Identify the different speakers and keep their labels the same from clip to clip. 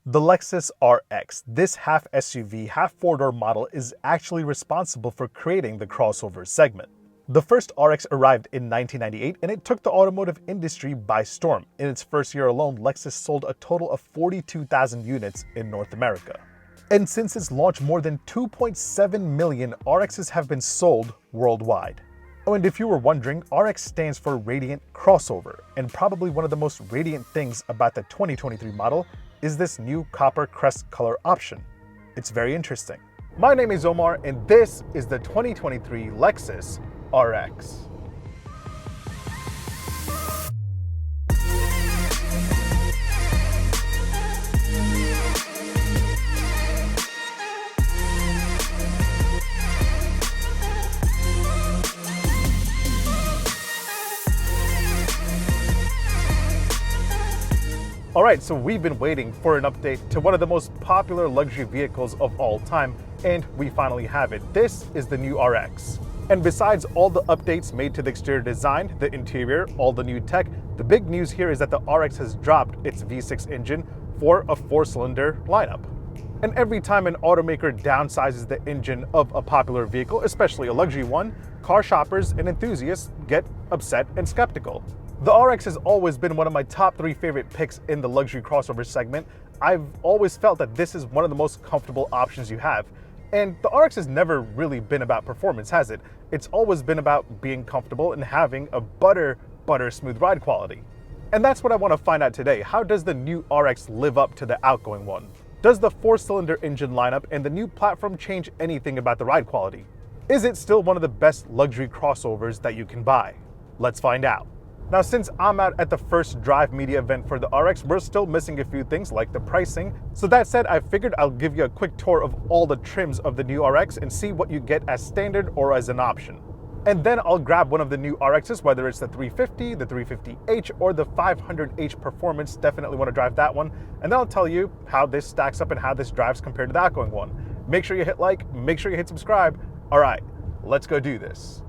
Speaker 1: The Lexus RX, this half SUV, half four-door model is actually responsible for creating the crossover segment. The first RX arrived in 1998 and it took the automotive industry by storm. In its first year alone, Lexus sold a total of 42,000 units in North America. And since its launch, more than 2.7 million RXs have been sold worldwide. Oh, and if you were wondering, RX stands for Radiant Crossover, and probably one of the most radiant things about the 2023 model is this new copper crest color option. It's very interesting. My name is Omar, and this is the 2023 Lexus RX. Alright, so we've been waiting for an update to one of the most popular luxury vehicles of all time, and we finally have it. This is the new RX. And besides all the updates made to the exterior design, the interior, all the new tech, the big news here is that the RX has dropped its V6 engine for a four-cylinder lineup. And every time an automaker downsizes the engine of a popular vehicle, especially a luxury one, car shoppers and enthusiasts get upset and skeptical. The RX has always been one of my top 3 favorite picks in the luxury crossover segment. I've always felt that this is one of the most comfortable options you have. And the RX has never really been about performance, has it? It's always been about being comfortable and having a butter smooth ride quality. And that's what I want to find out today. How does the new RX live up to the outgoing one? Does the 4-cylinder engine lineup and the new platform change anything about the ride quality? Is it still one of the best luxury crossovers that you can buy? Let's find out. Now, since I'm out at the first Drive Media event for the RX, we're still missing a few things like the pricing. So that said, I figured I'll give you a quick tour of all the trims of the new RX and see what you get as standard or as an option. And then I'll grab one of the new RXs, whether it's the 350, the 350h, or the 500h Performance. Definitely want to drive that one. And then I'll tell you how this stacks up and how this drives compared to the outgoing one. Make sure you hit like, make sure you hit subscribe. All right, let's go do this.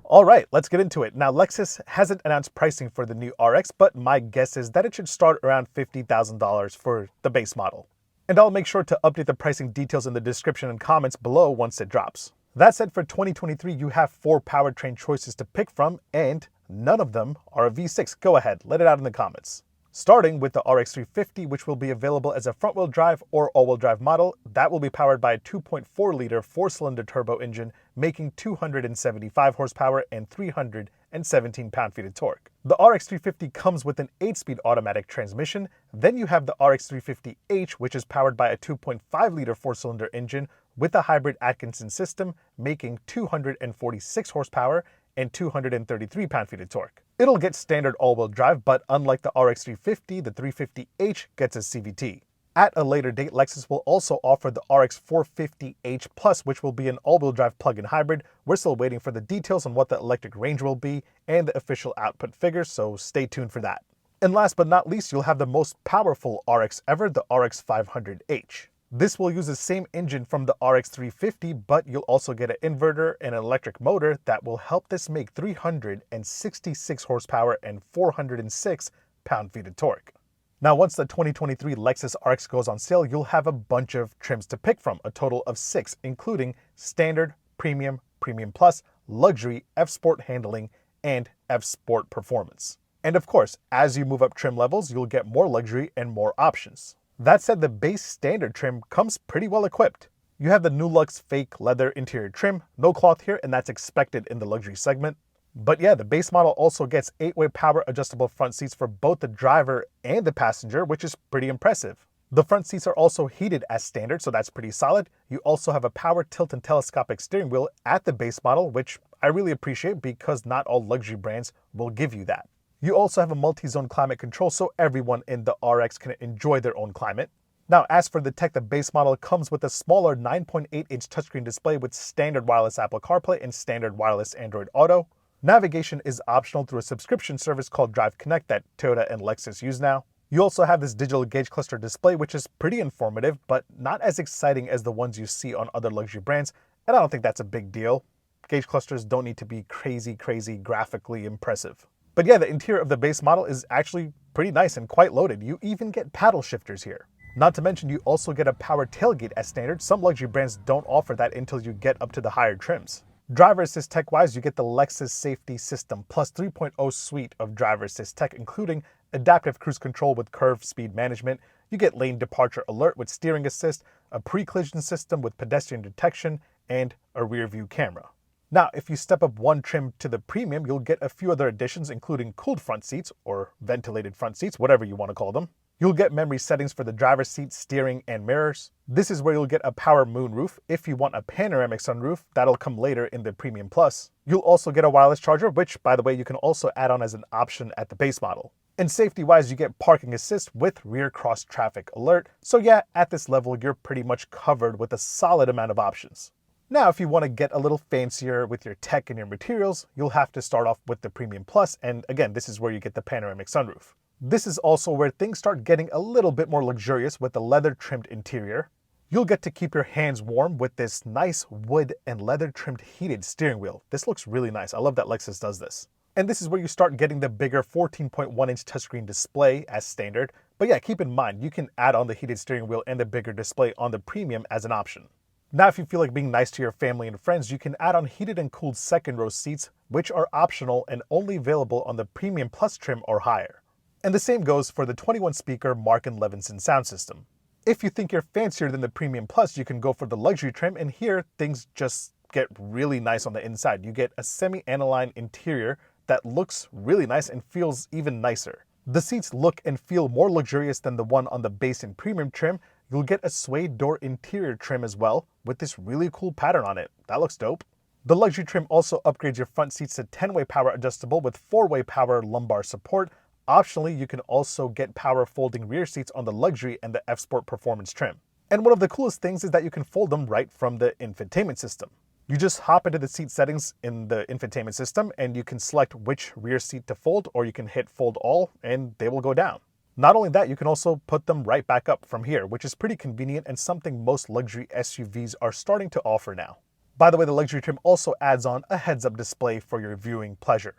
Speaker 1: All right, let's get into it. Now, Lexus hasn't announced pricing for the new RX, but my guess is that it should start around $50,000 for the base model. And I'll make sure to update the pricing details in the description and comments below once it drops. That said, for 2023, you have 4 powertrain choices to pick from, and none of them are a V6. Go ahead, let it out in the comments. Starting with the RX 350, which will be available as a front-wheel drive or all-wheel drive model. That will be powered by a 2.4-liter 4-cylinder turbo engine, making 275 horsepower and 317 pound-feet of torque. The RX 350 comes with an 8-speed automatic transmission. Then you have the RX 350h, which is powered by a 2.5-liter 4-cylinder engine with a hybrid Atkinson system, making 246 horsepower and 233 pound-feet of torque. It'll get standard all-wheel drive, but unlike the RX 350, the 350h gets a CVT. At a later date, Lexus will also offer the RX 450h Plus, which will be an all-wheel drive plug-in hybrid. We're still waiting for the details on what the electric range will be and the official output figures, so stay tuned for that. And last but not least, you'll have the most powerful RX ever, the RX 500h. This will use the same engine from the RX 350, but you'll also get an inverter and an electric motor that will help this make 366 horsepower and 406 pound-feet of torque. Now, once the 2023 Lexus RX goes on sale, you'll have a bunch of trims to pick from, a total of 6, including Standard, Premium, Premium Plus, Luxury, F-Sport Handling, and F-Sport Performance. And of course, as you move up trim levels, you'll get more luxury and more options. That said, the base standard trim comes pretty well equipped. You have the Nulux fake leather interior trim, no cloth here, and that's expected in the luxury segment. But yeah, the base model also gets 8-way power adjustable front seats for both the driver and the passenger, which is pretty impressive. The front seats are also heated as standard, so that's pretty solid. You also have a power tilt and telescopic steering wheel at the base model, which I really appreciate because not all luxury brands will give you that. You also have a multi-zone climate control, so everyone in the RX can enjoy their own climate. Now, as for the tech, the base model comes with a smaller 9.8-inch touchscreen display with standard wireless Apple CarPlay and standard wireless Android Auto. Navigation is optional through a subscription service called Drive Connect that Toyota and Lexus use now. You also have this digital gauge cluster display, which is pretty informative, but not as exciting as the ones you see on other luxury brands, and I don't think that's a big deal. Gauge clusters don't need to be crazy graphically impressive. But yeah, the interior of the base model is actually pretty nice and quite loaded. You even get paddle shifters here. Not to mention, you also get a power tailgate as standard. Some luxury brands don't offer that until you get up to the higher trims. Driver assist tech-wise, you get the Lexus Safety System Plus 3.0 suite of driver assist tech, including adaptive cruise control with curve speed management. You get lane departure alert with steering assist, a pre-collision system with pedestrian detection, and a rear view camera. Now, if you step up one trim to the premium, you'll get a few other additions, including cooled front seats, or ventilated front seats, whatever you want to call them. You'll get memory settings for the driver's seat, steering, and mirrors. This is where you'll get a power moonroof. If you want a panoramic sunroof, that'll come later in the Premium Plus. You'll also get a wireless charger, which, by the way, you can also add on as an option at the base model. And safety-wise, you get parking assist with rear cross traffic alert. So yeah, at this level, you're pretty much covered with a solid amount of options. Now, if you want to get a little fancier with your tech and your materials, you'll have to start off with the Premium Plus, and again, this is where you get the panoramic sunroof. This is also where things start getting a little bit more luxurious with the leather-trimmed interior. You'll get to keep your hands warm with this nice wood and leather-trimmed heated steering wheel. This looks really nice. I love that Lexus does this. And this is where you start getting the bigger 14.1-inch touchscreen display as standard. But yeah, keep in mind, you can add on the heated steering wheel and the bigger display on the Premium as an option. Now, if you feel like being nice to your family and friends, you can add on heated and cooled second row seats, which are optional and only available on the Premium Plus trim or higher. And the same goes for the 21-speaker Mark & Levinson sound system. If you think you're fancier than the Premium Plus, you can go for the luxury trim, and here things just get really nice on the inside. You get a semi-aniline interior that looks really nice and feels even nicer. The seats look and feel more luxurious than the one on the base and premium trim. You'll get a suede door interior trim as well with this really cool pattern on it. That looks dope. The luxury trim also upgrades your front seats to 10-way power adjustable with 4-way power lumbar support. Optionally, you can also get power folding rear seats on the luxury and the F-Sport Performance trim. And one of the coolest things is that you can fold them right from the infotainment system. You just hop into the seat settings in the infotainment system and you can select which rear seat to fold, or you can hit fold all and they will go down. Not only that, you can also put them right back up from here, which is pretty convenient and something most luxury SUVs are starting to offer now. By the way, the luxury trim also adds on a heads-up display for your viewing pleasure.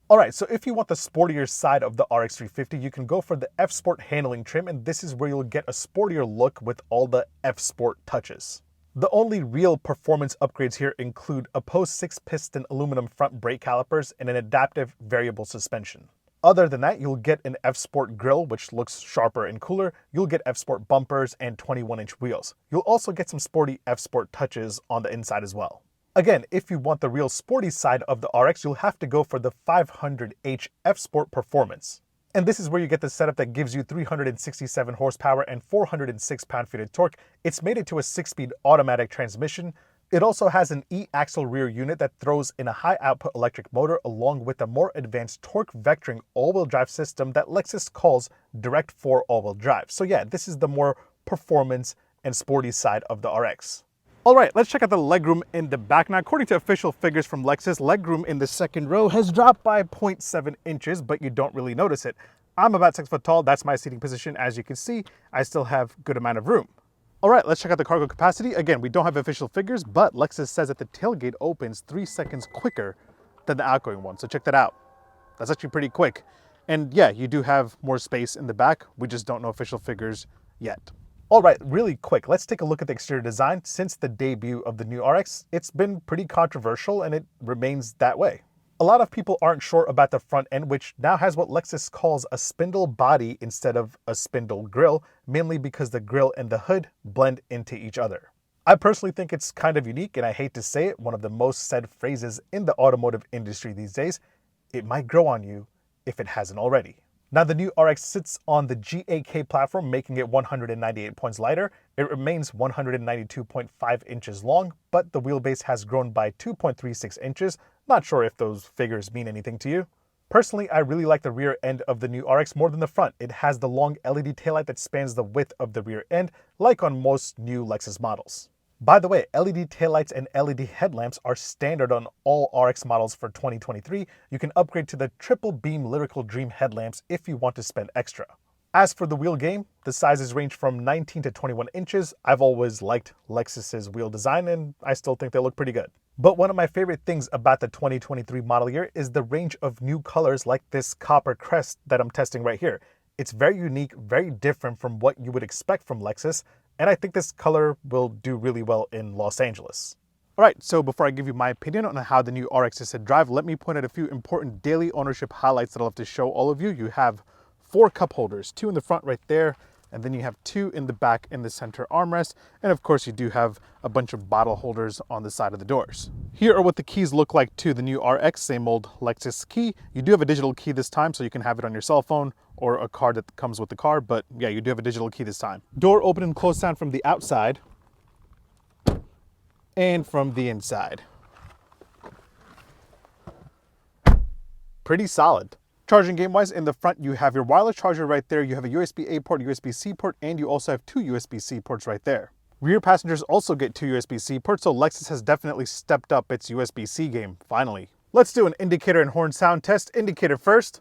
Speaker 1: Alright, so if you want the sportier side of the RX 350, you can go for the F-Sport handling trim, and this is where you'll get a sportier look with all the F-Sport touches. The only real performance upgrades here include a post 6-piston aluminum front brake calipers and an adaptive variable suspension. Other than that, you'll get an F-Sport grille, which looks sharper and cooler. You'll get F-Sport bumpers and 21-inch wheels. You'll also get some sporty F-Sport touches on the inside as well. Again, if you want the real sporty side of the RX, you'll have to go for the 500h F-Sport Performance. And this is where you get the setup that gives you 367 horsepower and 406 pound-feet of torque. It's made it to a 6-speed automatic transmission. It also has an E-axle rear unit that throws in a high-output electric motor along with a more advanced torque vectoring all-wheel drive system that Lexus calls Direct 4 all-wheel drive. So yeah, this is the more performance and sporty side of the RX. Alright, let's check out the legroom in the back. Now, according to official figures from Lexus, legroom in the second row has dropped by 0.7 inches, but you don't really notice it. I'm about 6 foot tall, that's my seating position. As you can see, I still have a good amount of room. Alright, let's check out the cargo capacity. Again, we don't have official figures, but Lexus says that the tailgate opens 3 seconds quicker than the outgoing one, so check that out. That's actually pretty quick. And yeah, you do have more space in the back, we just don't know official figures yet. Alright, really quick, let's take a look at the exterior design. Since the debut of the new RX, it's been pretty controversial and it remains that way. A lot of people aren't sure about the front end, which now has what Lexus calls a spindle body instead of a spindle grille, mainly because the grille and the hood blend into each other. I personally think it's kind of unique, and I hate to say it, one of the most said phrases in the automotive industry these days: it might grow on you if it hasn't already. Now, the new RX sits on the GAK platform, making it 198 points lighter. It remains 192.5 inches long, but the wheelbase has grown by 2.36 inches. Not sure if those figures mean anything to you. Personally, I really like the rear end of the new RX more than the front. It has the long LED taillight that spans the width of the rear end, like on most new Lexus models. By the way, LED taillights and LED headlamps are standard on all RX models for 2023. You can upgrade to the triple beam Lyrical Dream headlamps if you want to spend extra. As for the wheel game, the sizes range from 19 to 21 inches. I've always liked Lexus's wheel design, and I still think they look pretty good. But one of my favorite things about the 2023 model year is the range of new colors like this copper crest that I'm testing right here. It's very unique, very different from what you would expect from Lexus, and I think this color will do really well in Los Angeles. All right, so before I give you my opinion on how the new RX is to drive, let me point out a few important daily ownership highlights that I'll have to show all of you. You have 4 cup holders, 2 in the front right there, and then you have 2 in the back in the center armrest. And of course you do have a bunch of bottle holders on the side of the doors. Here are what the keys look like to the new RX, same old Lexus key. You do have a digital key this time, so you can have it on your cell phone or a card that comes with the car, but yeah, you do have a digital key this time. Door open and close sound from the outside and from the inside. Pretty solid. Charging game wise, in the front you have your wireless charger right there, you have a USB-A port, USB-C port, and you also have 2 USB-C ports right there. Rear passengers also get 2 USB-C ports, so Lexus has definitely stepped up its USB-C game, finally. Let's do an indicator and horn sound test. Indicator first.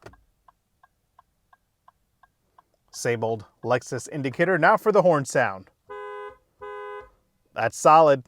Speaker 1: Same old Lexus indicator. Now for the horn sound. That's solid.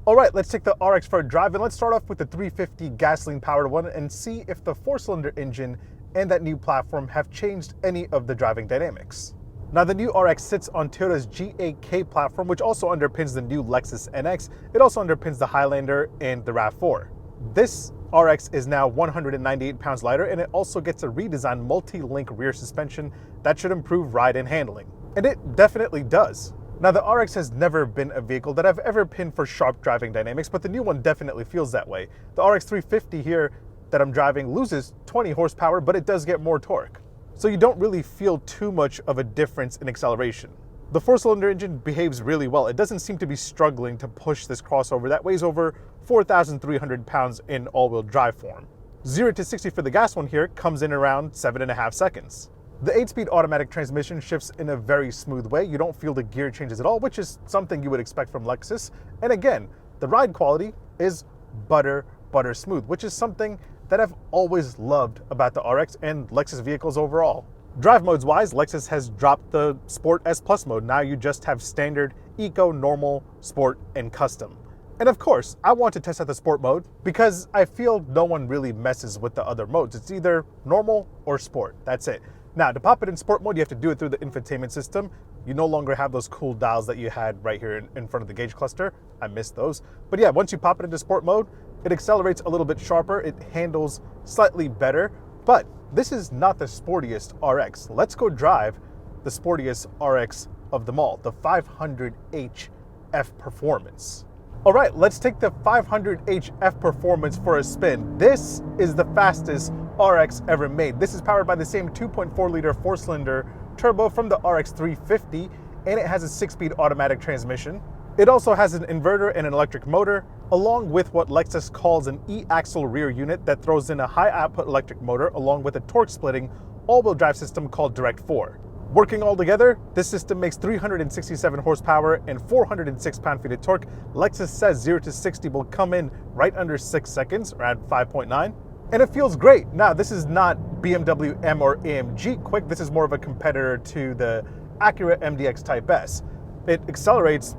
Speaker 1: All right, let's take the RX for a drive, and let's start off with the 350 gasoline-powered one and see if the 4-cylinder engine and that new platform have changed any of the driving dynamics. Now, the new RX sits on Toyota's GAK platform, which also underpins the new Lexus NX. It also underpins the Highlander and the RAV4. This RX is now 198 pounds lighter, and it also gets a redesigned multi-link rear suspension that should improve ride and handling. And it definitely does. Now, the RX has never been a vehicle that I've ever pinned for sharp driving dynamics, but the new one definitely feels that way. The RX 350 here that I'm driving loses 20 horsepower, but it does get more torque. So you don't really feel too much of a difference in acceleration. The 4-cylinder engine behaves really well. It doesn't seem to be struggling to push this crossover that weighs over 4,300 pounds in all-wheel drive form. 0 to 60 for the gas one here comes in around 7.5 seconds. The 8-speed automatic transmission shifts in a very smooth way. You don't feel the gear changes at all, which is something you would expect from Lexus. And again, the ride quality is butter smooth, which is something that I've always loved about the RX and Lexus vehicles overall. Drive modes wise, Lexus has dropped the Sport S Plus mode. Now you just have standard, eco, normal, sport, and custom. And of course, I want to test out the sport mode because I feel no one really messes with the other modes. It's either normal or sport, that's it. Now, to pop it in sport mode, you have to do it through the infotainment system. You no longer have those cool dials that you had right here in front of the gauge cluster. I missed those. But yeah, once you pop it into sport mode, it accelerates a little bit sharper. It handles slightly better, but this is not the sportiest RX. Let's go drive the sportiest RX of them all, the 500h F Performance. All right, let's take the 500h F Performance for a spin. This is the fastest RX ever made. This is powered by the same 2.4-liter 4-cylinder turbo from the RX 350, and it has a 6-speed automatic transmission. It also has an inverter and an electric motor, along with what Lexus calls an e-axle rear unit that throws in a high-output electric motor along with a torque-splitting all-wheel drive system called Direct 4. Working all together, this system makes 367 horsepower and 406 pound-feet of torque. Lexus says 0 to 60 will come in right under 6 seconds, around 5.9. And it feels great. Now, this is not BMW M or AMG quick. This is more of a competitor to the Acura MDX Type S. It accelerates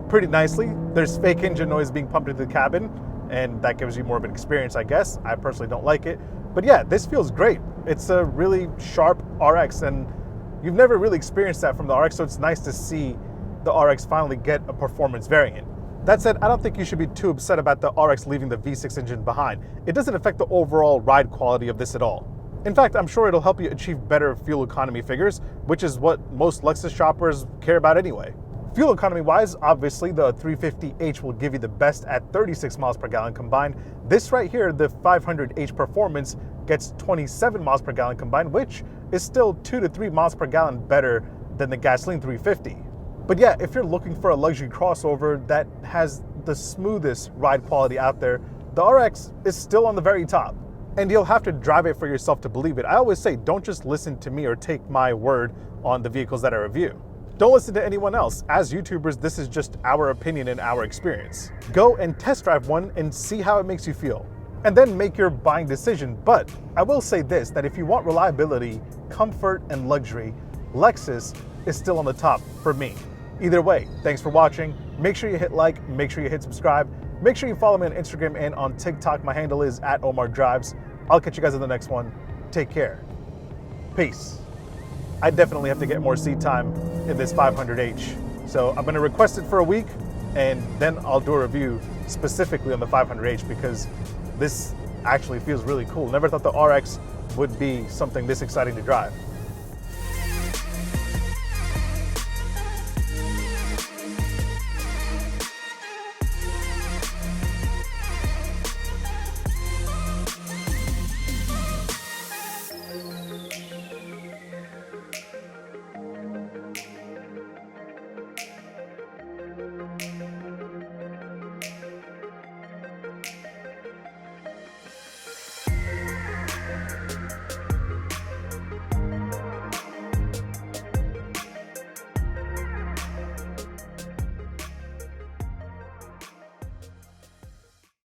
Speaker 1: pretty nicely. There's fake engine noise being pumped into the cabin, and that gives you more of an experience, I guess. I personally don't like it. But yeah, this feels great. It's a really sharp RX, and you've never really experienced that from the RX, so it's nice to see the RX finally get a performance variant. That said, I don't think you should be too upset about the RX leaving the V6 engine behind. It doesn't affect the overall ride quality of this at all. In fact, I'm sure it'll help you achieve better fuel economy figures, which is what most Lexus shoppers care about anyway. Fuel economy wise, obviously the 350h will give you the best at 36 miles per gallon combined. This right here, the 500h Performance, gets 27 miles per gallon combined, which is still 2 to 3 miles per gallon better than the gasoline 350. But yeah, if you're looking for a luxury crossover that has the smoothest ride quality out there, the RX is still on the very top. And you'll have to drive it for yourself to believe it. I always say, don't just listen to me or take my word on the vehicles that I review. Don't listen to anyone else. As YouTubers, this is just our opinion and our experience. Go and test drive one and see how it makes you feel, and then make your buying decision. But I will say this, that if you want reliability, comfort, and luxury, Lexus is still on the top for me. Either way, thanks for watching. Make sure you hit like, make sure you hit subscribe. Make sure you follow me on Instagram and on TikTok. My handle is @OmarDrives. I'll catch you guys in the next one. Take care. Peace. I definitely have to get more seat time in this 500h. So I'm gonna request it for a week, and then I'll do a review specifically on the 500h because this actually feels really cool. Never thought the RX would be something this exciting to drive.